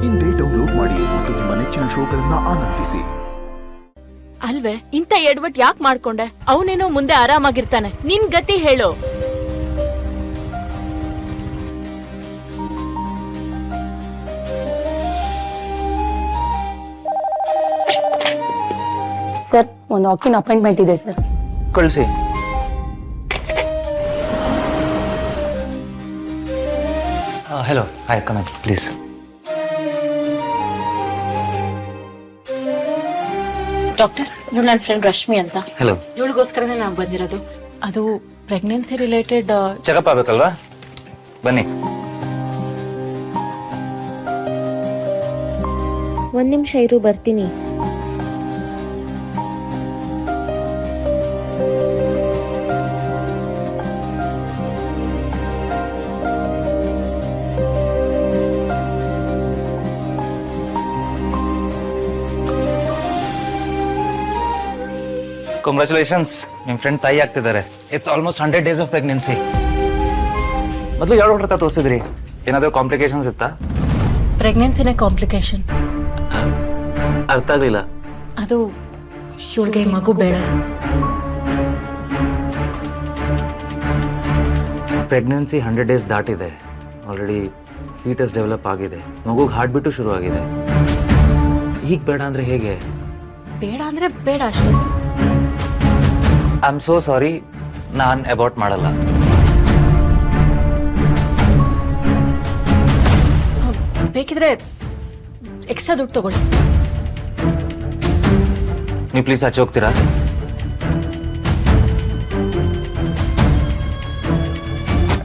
ಇಂದೇ ಡೌನ್ಲೋಡ್ ಮಾಡಿ ಮತ್ತು ನಿಮ್ಮ ನೆಚ್ಚಿನ ಶೋಗಳನ್ನ ಆನಂದಿಸಿ. ಅಲ್ವೇ ಇಂತ ಎಡ್ವಟ್ ಯಾಕೆ ಮಾಡ್ಕೊಂಡೆ? ಅವನೇನೋ ಮುಂದೆ ಆರಾಮಾಗಿರ್ತಾನೆ, ನಿನ್ ಗತಿ ಹೇಳು. ಸರ್, ಒಂದು ವಾಕಿನ್ ಅಪಾಯಿಂಟ್ಮೆಂಟ್ ಇದೆ ಸರ್. ಕಳಿಸಿ. Hello, hi, come in please. Doctor, ಇವ್ಳು ನನ್ನ ಫ್ರೆಂಡ್ ರಶ್ಮಿ ಅಂತ. ಹಲೋ. ಇವಳಿಗೋಸ್ಕರನೇ ನಾವು ಬಂದಿರೋದು. ಅದು ಪ್ರೆಗ್ನೆನ್ಸಿ ರಿಲೇಟೆಡ್ ಚೆಕಪ್ ಆಗ್ಬೇಕಲ್ವಾ? ಬನ್ನಿ. ಒಂದ್ ನಿಮಿಷ ಇರು, ಬರ್ತೀನಿ. ಕಂಗ್ರ್ಯಾಚುಲೇಷನ್ಸ್, ನಿಮ್ಮ ಫ್ರೆಂಡ್ ತಾಯಿ ಆಗ್ತಿದ್ದಾರೆ. It's almost 100 days of pregnancy. ಮೊದಲು ಯಾವ ಡಾಕ್ಟರ್ ಹತ್ರ ತೋರಿಸಿದ್ರಿ? ಏನಾದರೂ ಕಾಂಪ್ಲಿಕೇಶನ್ಸ್ ಇತ್ತಾ? ಪ್ರೆಗ್ನೆನ್ಸಿನೇ ಕಾಂಪ್ಲಿಕೇಶನ್. ಅರ್ಥ ಆಗಲಿಲ್ಲ. ಅದು ಇವಳಿಗೆ ಮಗು ಬೇಡ. ಪ್ರೆಗ್ನೆನ್ಸಿ 100 days ದಾಟಿದೆ. ಆಲ್ರೆಡಿ ಫೀಟಸ್ ಡೆವಲಪ್ ಆಗಿದೆ. ಮಗುಗೆ ಹಾರ್ಟ್ ಬೀಟು ಶುರು ಆಗಿದೆ. ಈಗ ಬೇಡ ಅಂದ್ರೆ ಹೇಗೆ? ಬೇಡ ಅಂದ್ರೆ ಬೇಡ ಅಷ್ಟೇ. ಐ ಆಮ್ ಸೋ ಸಾರಿ, ನಾನು ಅಬಾರ್ಟ್ ಮಾಡಲ್ಲ. ಬೇಕಿದ್ರೆ ಎಕ್ಸ್ಟ್ರಾ ದುಡ್ಡು ತಗೊಳ್ಳಿ. ನೀವು ಪ್ಲೀಸ್ ಆಚೆ ಹೋಗ್ತೀರಾ?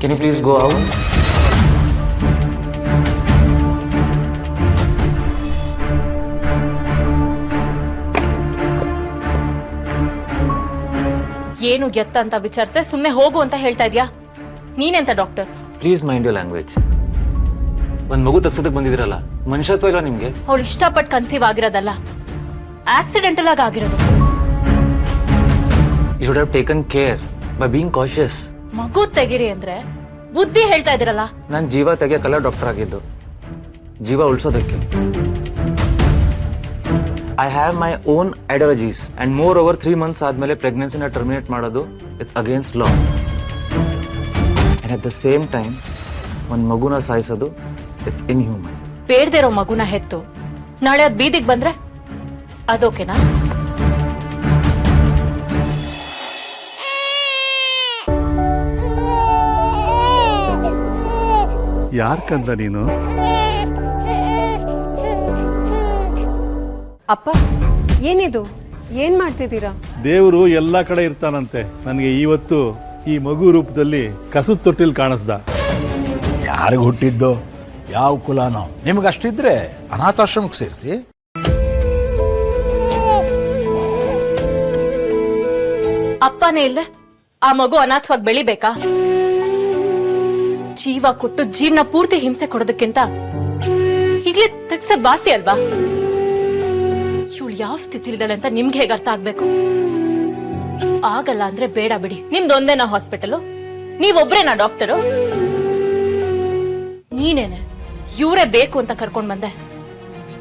Can you please go out? ಏನು ಎತ್ತ ಅಂತ ವಿಚಾರಿಸೆ ಸುಮ್ಮನೆ ಹೋಗು ಅಂತ ಹೇಳ್ತಾ ಇದ್ಯಾ? ನೀನೆಂತ doctor? Please mind your language. ಒಂದ್ ಮಗು ತಗ್ಸೋದಕ್ಕೆ ಬಂದಿದಿರಲ್ಲ, ಮನುಷ್ಯತ್ವ ಇಲ್ಲ ನಿಮ್ಗೆ? ಅವಳು ಇಷ್ಟಪಟ್ಟು ಕನ್ಸೀವ್ ಆಗಿರೋದಲ್ಲ, ಆಕ್ಸಿಡೆಂಟಲ್ ಆಗಿ ಆಗಿರೋದು. You should have taken care by being cautious. ಮಗು ತೆಗಿರಿ ಅಂದ್ರೆ ಬುದ್ಧಿ ಹೇಳ್ತಾ ಇದ್ದೀರಲ್ಲ. ನಾನು ಜೀವ ತೆಗಿಯಕ್ಕಲ್ಲ ಡಾಕ್ಟರ್ ಆಗಿದ್ದು, ಜೀವ ಉಳಿಸೋದಕ್ಕೆ. I have my own ideologies and moreover 3 months ಆದ್ಮೇಲೆ ಪ್ರೆಗ್ನೆನ್ಸಿನ ಟರ್ಮಿನೇಟ್ ಮಾಡೋದು it's against law. And at the same time ಒಂದು ಮಗುನ ಸಾಯಿಸೋದು ಇಟ್ಸ್ ಇನ್ಹ್ಯೂಮನ್. ಬೇಡದೇ ಇರೋ ಮಗುನ ಹೆತ್ತು ನಾಳೆ ಅದ್ ಬೀದಿಗೆ ಬಂದ್ರೆ ಅದೋಕೆನಾ? ಯಾರ್ ಕಂದ ನೀನು? ಅಪ್ಪ, ಏನಿದು? ಏನ್ ಮಾಡ್ತಿದ್ದೀರಾ? ದೇವರು ಎಲ್ಲಾ ಕಡೆ ಇರ್ತಾನಂತೆ. ನನಗೆ ಇವತ್ತು ಈ ಮಗು ರೂಪದಲ್ಲಿ ಕಸದ ತೊಟ್ಟಿಲ್ ಕಾಣಿಸ್ದ. ಯಾರಿಗೆ ಹುಟ್ಟಿದ್ದೋ, ಯಾವ ಕುಲಾನೋ, ನಿಮಗಷ್ಟಿದ್ರೆ ಅನಾಥಾಶ್ರಮಕ್ಕೆ ಸೇರಿಸಿ. ಅಪ್ಪನೇ ಇಲ್ದೆ ಆ ಮಗು ಅನಾಥವಾಗಿ ಬೆಳಿಬೇಕಾ? ಜೀವ ಕೊಟ್ಟು ಜೀವನ ಪೂರ್ತಿ ಹಿಂಸೆ ಕೊಡೋದಕ್ಕಿಂತ ಈಗ್ಲೇ ತೆಗ್ಸದ್ ಬಾಸಿ ಅಲ್ವಾ? ಇವಳು ಯಾವ ಸ್ಥಿತಿ ಇಲ್ದಾಳೆ ಅಂತ ನಿಮ್ಗೆ ಹೇಗೆ ಅರ್ಥ ಆಗ್ಬೇಕು? ಆಗಲ್ಲ ಅಂದ್ರೆ ಬೇಡ ಬಿಡಿ. ನಿಮ್ದೊಂದೇನಾ ಹಾಸ್ಪಿಟಲ್? ನೀವೊಬ್ರೇನಾ ಡಾಕ್ಟರು? ನೀನೇನೆ ಇವರೇ ಬೇಕು ಅಂತ ಕರ್ಕೊಂಡ್ ಬಂದೆ.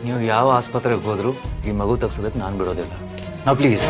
ನೀವು ಯಾವ ಆಸ್ಪತ್ರೆಗೆ ಹೋದ್ರು ಈ ಮಗು ತಗ್ಸೋದಕ್ಕೆ ನಾನು ಬಿಡೋದಿಲ್ಲ. ನಾ ಪ್ಲೀಸ್.